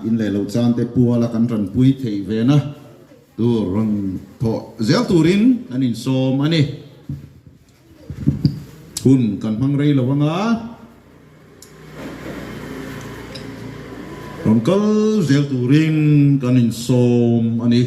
in le lo chan te pu la kan ran pui thei ve na tu ron tho zel turin an in som ani hun kan hang rei lo wanga ron kal zel turin kan in som ani